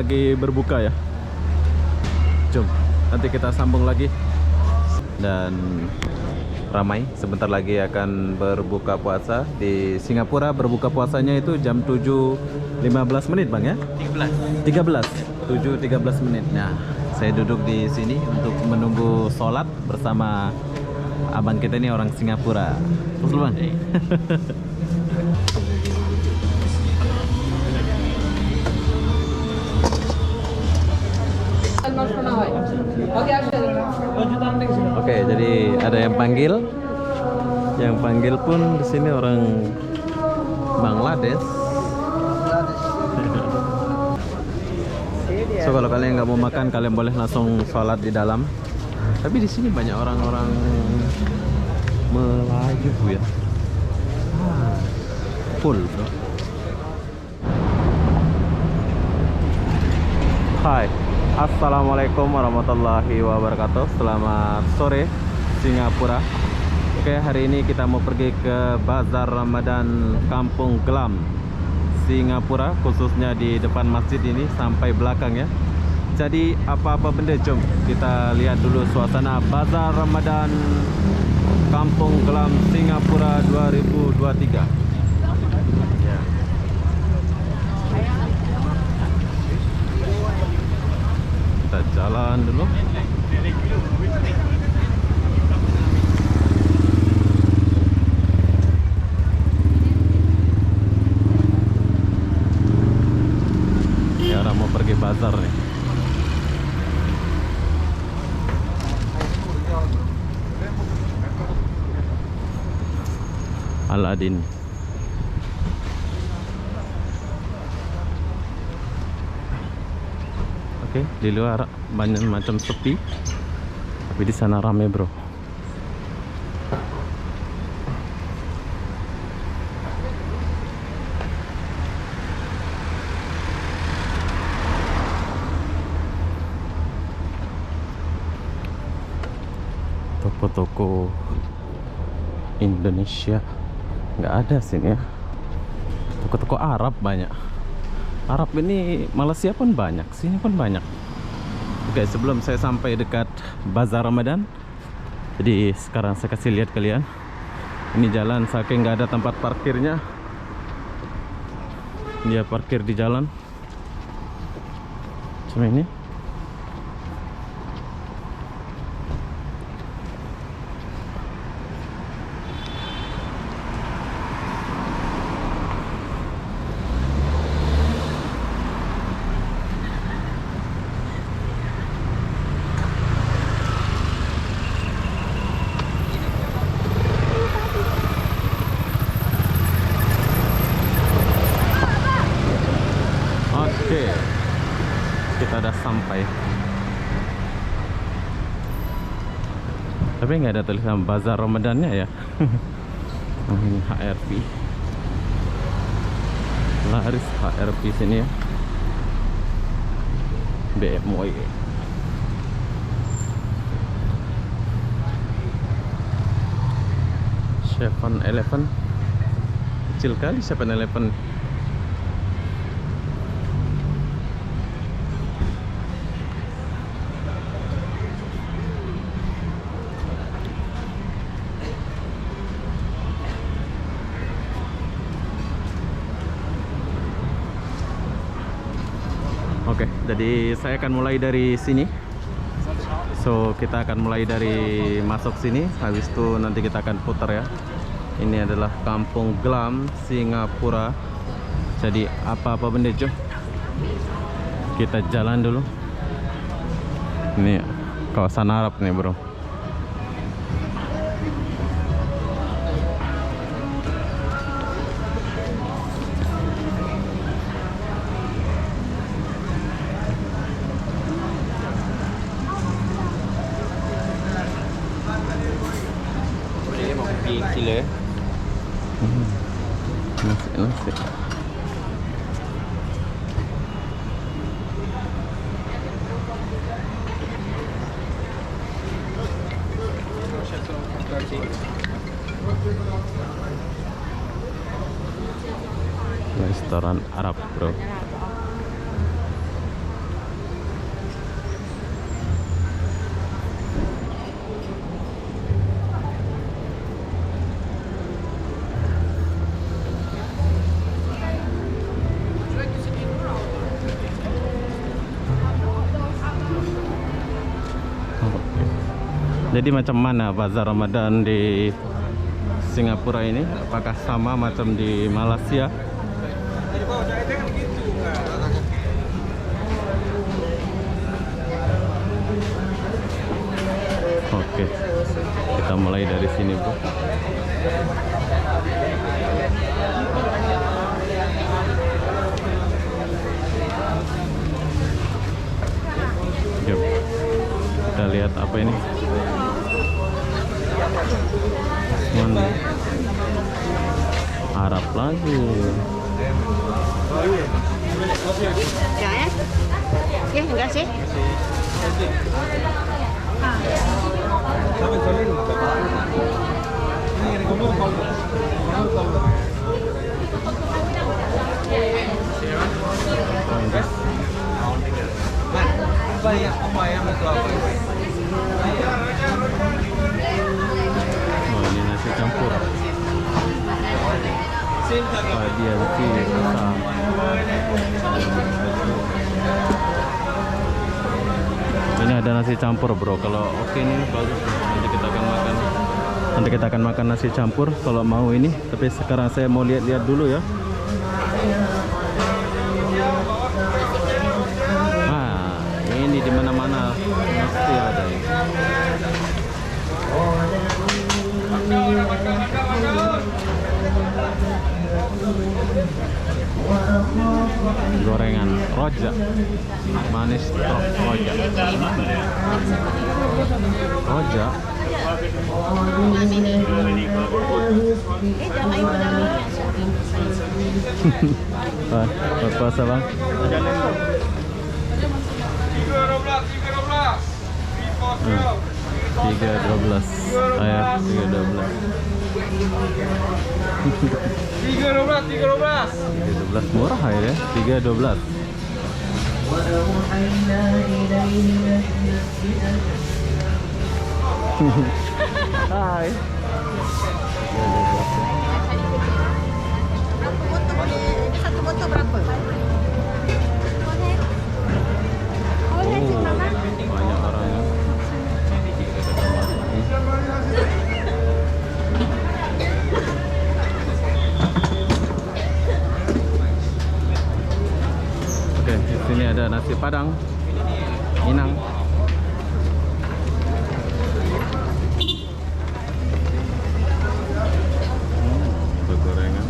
lagi berbuka ya. Jom, nanti kita sambung lagi. Dan ramai, sebentar lagi akan berbuka puasa. Di Singapura berbuka puasanya itu jam 7.15 menit Bang ya? 13. 7.13 menit. Nah, saya duduk di sini untuk menunggu sholat bersama abang kita ini orang Singapura. Terus Bang? Oke, jadi ada yang panggil. Yang panggil pun di sini orang Bangladesh. So kalau kalian nggak mau makan, kalian boleh langsung sholat di dalam. Tapi di sini banyak orang-orang Melayu ya. Full bro. Hai, assalamualaikum warahmatullahi wabarakatuh. Selamat sore Singapura. Oke, hari ini kita mau pergi ke Bazar Ramadan Kampung Glam Singapura, khususnya di depan masjid ini sampai belakang ya. Jadi apa-apa benda, jom kita lihat dulu suasana Bazar Ramadan Kampung Glam Singapura 2023. Ya. Kita jalan dulu. Ya, orang mau pergi bazar nih. Aladin. Oke, di luar banyak macam sepi, tapi di sana rame bro. Toko-toko Indonesia nggak ada sini ya. Toko-toko Arab banyak. Arab ini Malaysia pun banyak, sini pun banyak. Oke, sebelum saya sampai dekat Bazar Ramadan, jadi sekarang saya kasih lihat kalian. Ini jalan saking nggak ada tempat parkirnya, dia parkir di jalan cuma ini. Oke, kita udah sampai. Tapi nggak ada tulisan Bazar Ramadannya ya. Ini HRP. Laris HRP sini ya. BMW. 7-Eleven. Kecil kali 7-Eleven. Oke, jadi saya akan mulai dari sini. So, kita akan mulai dari masuk sini. Habis itu nanti kita akan putar ya. Ini adalah Kampung Glam Singapura. Jadi apa-apa benda cuy, kita jalan dulu. Ini kawasan Arab nih bro. Gila. Nasi. Restoran Arab bro. Jadi macam mana bazar Ramadan di Singapura ini? Apakah sama macam di Malaysia? Oke, kita mulai dari sini, bro. Yuk, kita lihat apa ini. Mana? Arab lagi. Ya, ya. Oke, enggak sih? Oh, ini nasi campur. Dia ini ada nasi campur, bro. Kalau oke nih bagus. Nanti kita akan makan. Nanti kita akan makan nasi campur kalau mau ini. Tapi sekarang saya mau lihat-lihat dulu ya. Nah, ini di mana-mana pasti ada ya. Gorengan rojak manis rojak. Rojak. Puasa bang? 3.12. Ayah 3.12. 3.12 murah ya, 3.12. Hai. Satu botol berapa? Oh, banyak orangnya. Oke, di sini ada nasi Padang, Minang. Gorengan.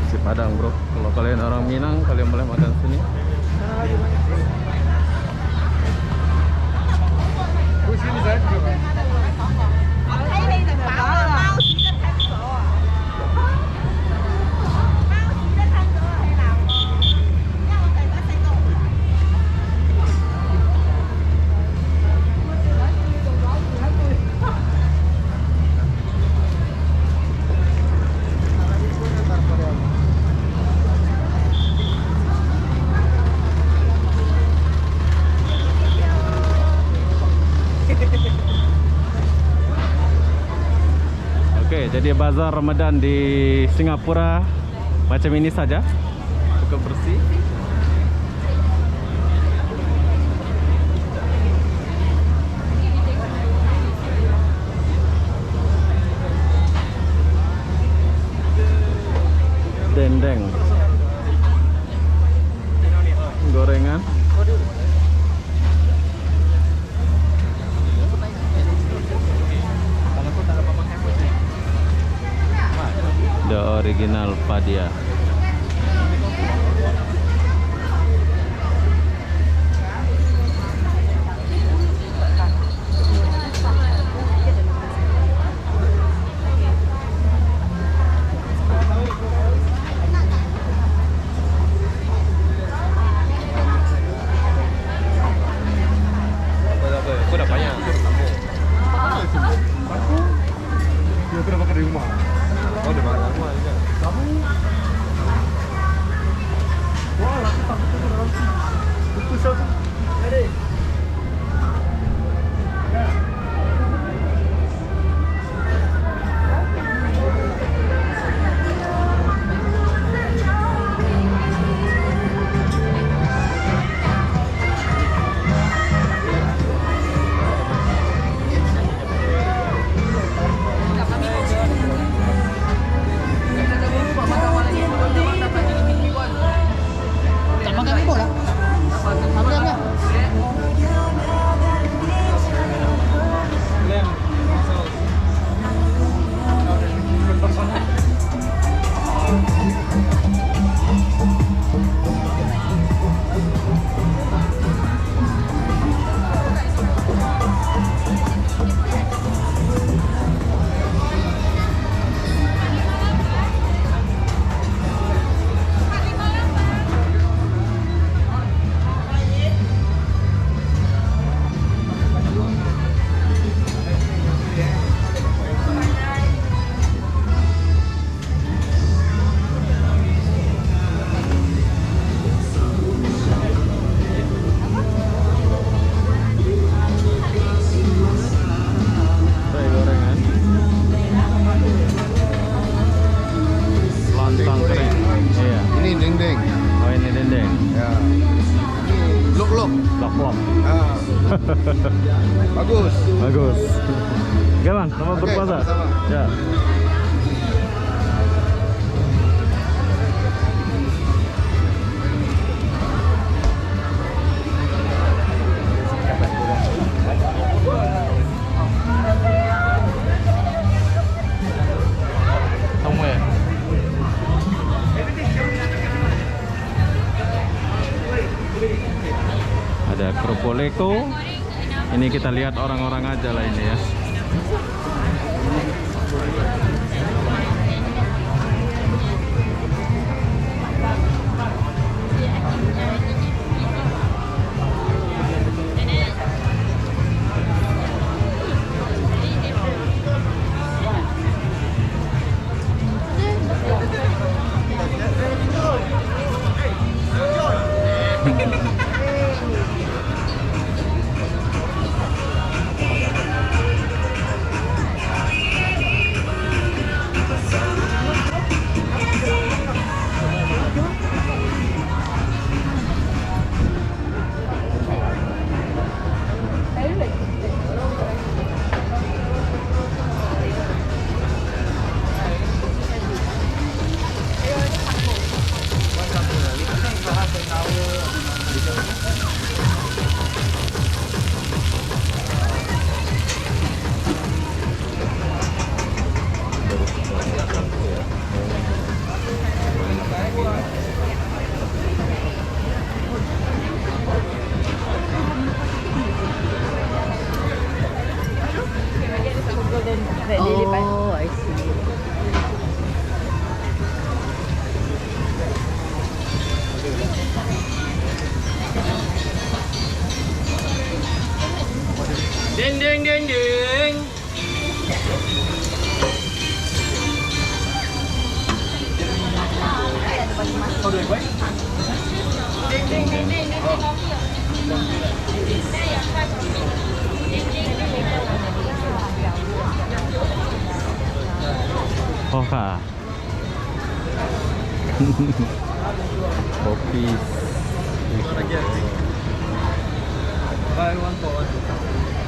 Nasi Padang, bro. Kalau kalian orang Minang, kalian boleh makan sini. Oke, jadi bazar Ramadan di Singapura macam ini saja, cukup bersih. Dendeng, gorengan. The original Padia. Wah. Ah. Bagus. Bagus. Oke bang, selamat Oke, berpuasa. sama-sama. Ya. Ada kerupuk leko. Ini kita lihat orang-orang aja lah ini ya. Oh, I see. Ding ding ding ding. Oh kak. Kopi.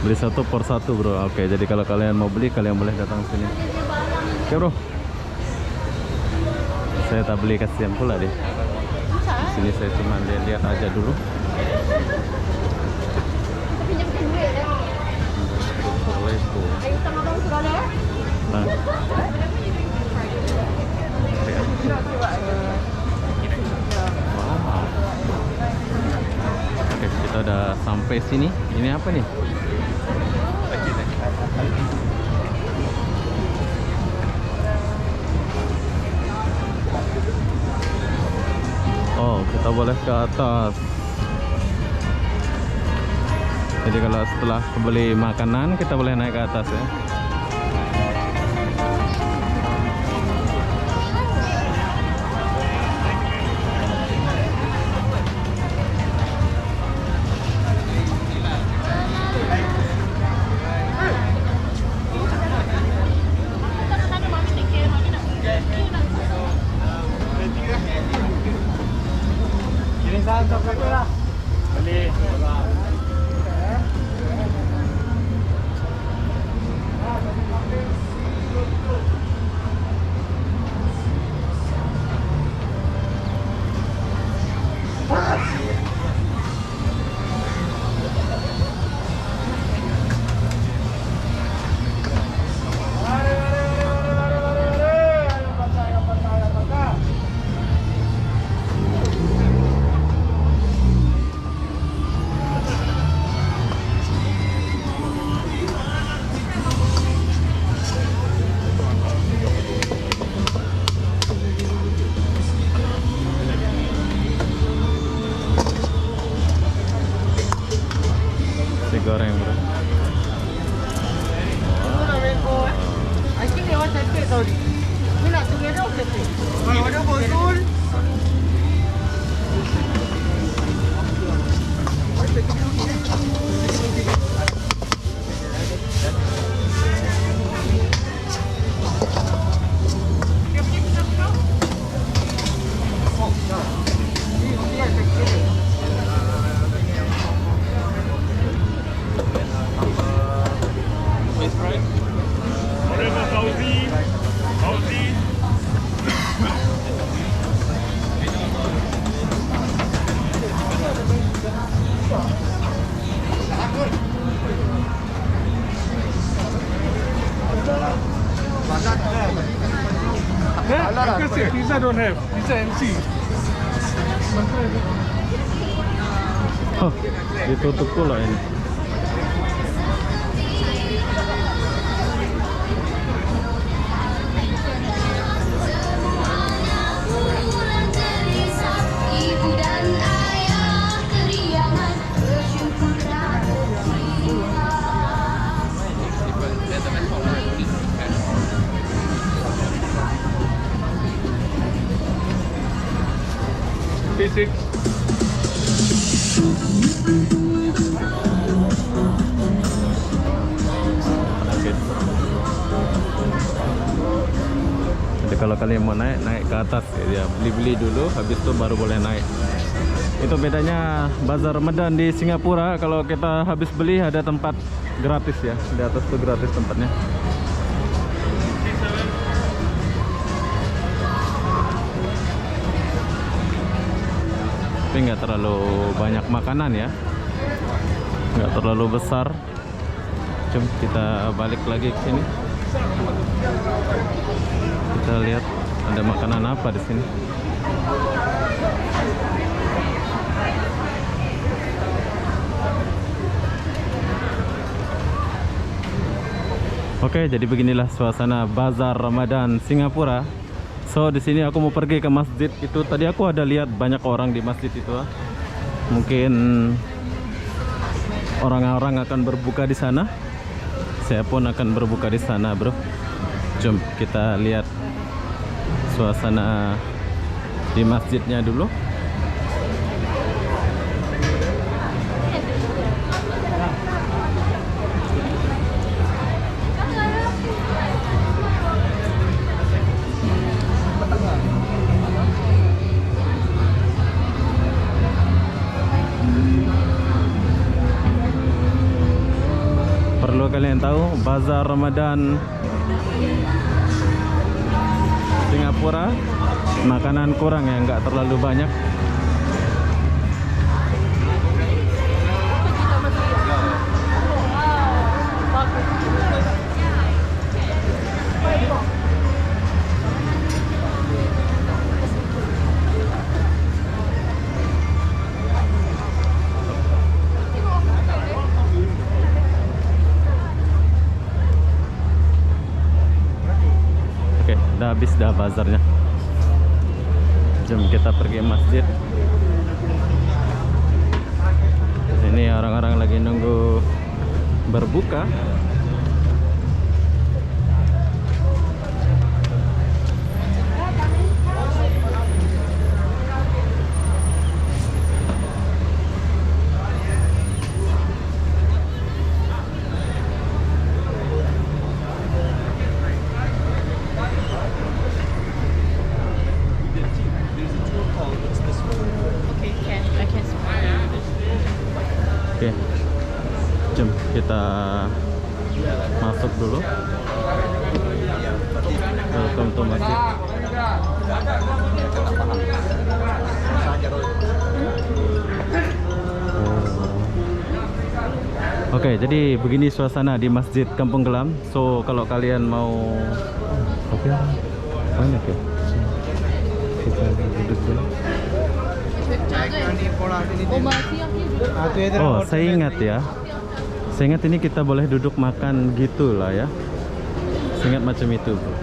Beli satu per satu bro. Oke, jadi kalau kalian mau beli, kalian boleh datang sini. Oke bro. Saya tak beli, kasihan pula deh. Di sini saya cuma lihat aja dulu. Leko. Nah. Wow. Oke, kita udah sampai sini. Ini apa nih? Oh, kita boleh ke atas. Jadi kalau setelah beli makanan, kita boleh naik ke atas ya. Nasi goreng bro. I think they want separate sorry. We not together or separate? My order for full. Pizza don't have. Pizza MC. Oh, ditutup pula ini. Ibu dan ayah keriangan bersyukuran cinta. Basic. Jadi kalau kalian mau naik ke atas ya, beli-beli dulu, habis itu baru boleh naik. Itu bedanya Bazar Ramadan di Singapura. Kalau kita habis beli ada tempat gratis ya, di atas tuh gratis tempatnya. Tapi nggak terlalu banyak makanan ya, nggak terlalu besar. Cuma kita balik lagi ke sini. Kita lihat ada makanan apa di sini. Oke, jadi beginilah suasana Bazar Ramadan Singapura. So di sini aku mau pergi ke masjid itu. Tadi aku ada lihat banyak orang di masjid itu. Mungkin orang-orang akan berbuka di sana. Saya pun akan berbuka di sana, bro. Jom kita lihat suasana di masjidnya dulu. Perlu kalian tahu, Bazar Ramadan Singapura makanan kurang ya, nggak terlalu banyak. Udah habis dah bazarnya. Jom kita pergi masjid. Ini orang-orang lagi nunggu berbuka. Oke, jom kita masuk dulu. Welcome to masjid. Oke, jadi begini suasana di Masjid Kampung Glam. So kalau kalian mau banyak ya. Kita duduk dulu. Oh, saya ingat ya. Saya ingat ini kita boleh duduk makan gitu lah ya. Saya ingat macam itu, bro.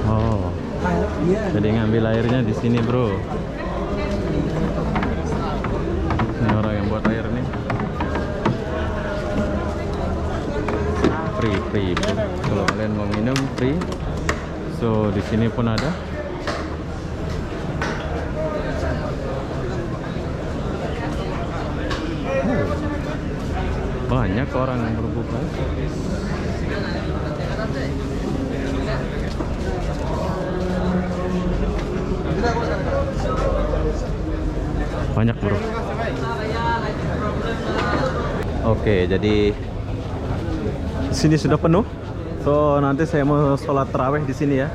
Oh, jadi ngambil airnya di sini, bro. Ini orang yang buat air nih. Free, bro. Kalau kalian mau minum free. So di sini pun ada. Banyak orang yang berbuka. Banyak, bro. Oke, jadi sini sudah penuh. So nanti saya mau sholat tarawih di sini ya.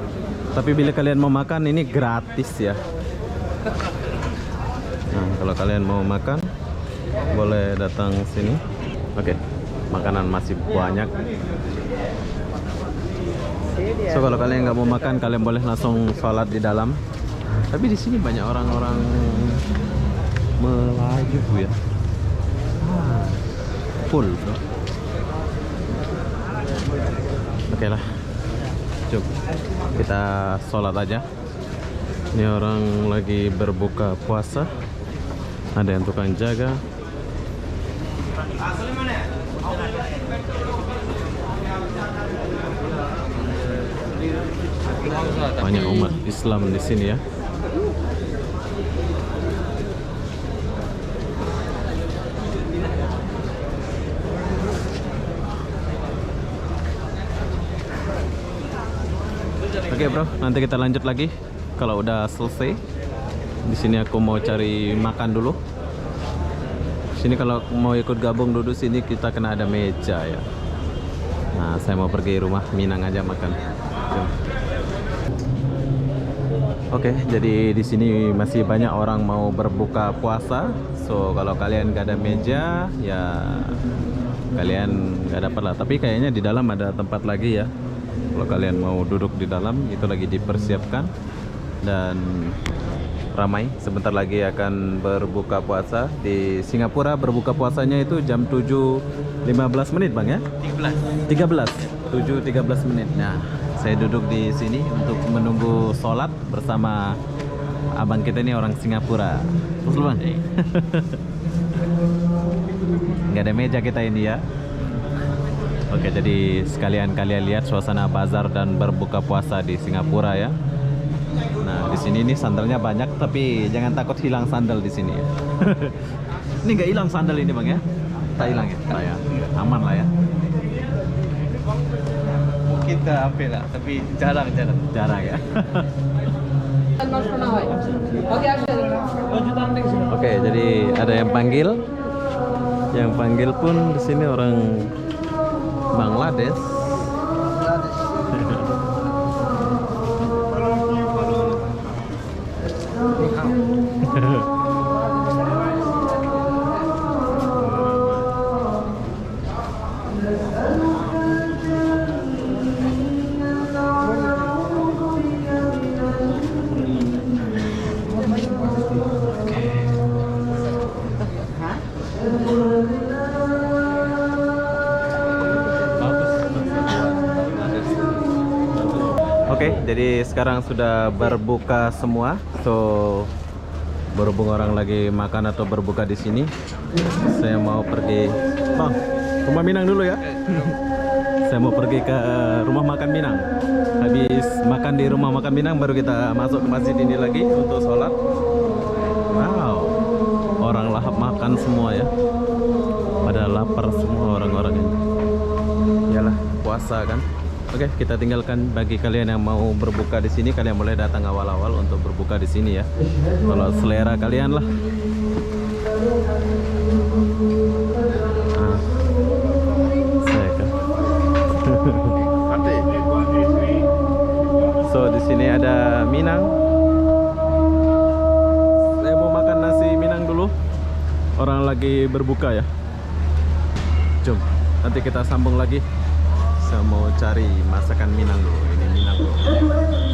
Tapi bila kalian mau makan ini gratis ya. Nah, kalau kalian mau makan boleh datang sini. Oke, makanan masih banyak. So kalau kalian nggak mau makan, kalian boleh langsung sholat di dalam. Tapi di sini banyak orang-orang Melayu ya. Full bro. Oke lah, cukup kita sholat aja. Ini orang lagi berbuka puasa, ada yang tukang jaga. Banyak umat Islam di sini ya. Oke bro, nanti kita lanjut lagi kalau udah selesai. Di sini aku mau cari makan dulu. Sini kalau mau ikut gabung duduk sini kita kena ada meja ya. Nah, saya mau pergi rumah Minang aja makan. Jom. Oke, jadi di sini masih banyak orang mau berbuka puasa. So kalau kalian gak ada meja, ya kalian gak dapat lah. Tapi kayaknya di dalam ada tempat lagi ya. Kalau kalian mau duduk di dalam, itu lagi dipersiapkan dan ramai. Sebentar lagi akan berbuka puasa. Di Singapura berbuka puasanya itu jam 7.15 menit bang ya? 13. 7.13 menit. Nah, saya duduk di sini untuk menunggu sholat bersama abang kita ini orang Singapura. Betul bang? Nggak ada meja kita ini ya. Oke, jadi sekalian kalian lihat suasana bazar dan berbuka puasa di Singapura ya. Nah, di sini nih sandalnya banyak, tapi jangan takut hilang sandal di sini ya. Ini nggak hilang sandal ini bang ya? Tak hilang ya? Tak ya? Aman lah ya. Kita ambil lah, tapi jarang. Jarang ya. Oke, jadi ada yang panggil. Yang panggil pun di sini orang Bangladesh. Oke, jadi sekarang sudah berbuka semua. So berhubung orang lagi makan atau berbuka di sini, saya mau pergi. Bang, rumah Minang dulu ya. Saya mau pergi ke rumah makan Minang. Habis makan di rumah makan Minang, baru kita masuk ke masjid ini lagi untuk sholat. Wow, orang lahap makan semua ya. Pada lapar semua orang-orang ini. Iyalah, puasa kan. Oke, kita tinggalkan. Bagi kalian yang mau berbuka di sini, kalian boleh datang awal-awal untuk berbuka di sini ya. Kalau selera kalian lah. Saya kan. So di sini ada Minang. Saya mau makan nasi Minang dulu. Orang lagi berbuka ya. Jom, nanti kita sambung lagi. Saya mau cari masakan Minang dulu. Ini Minang dulu.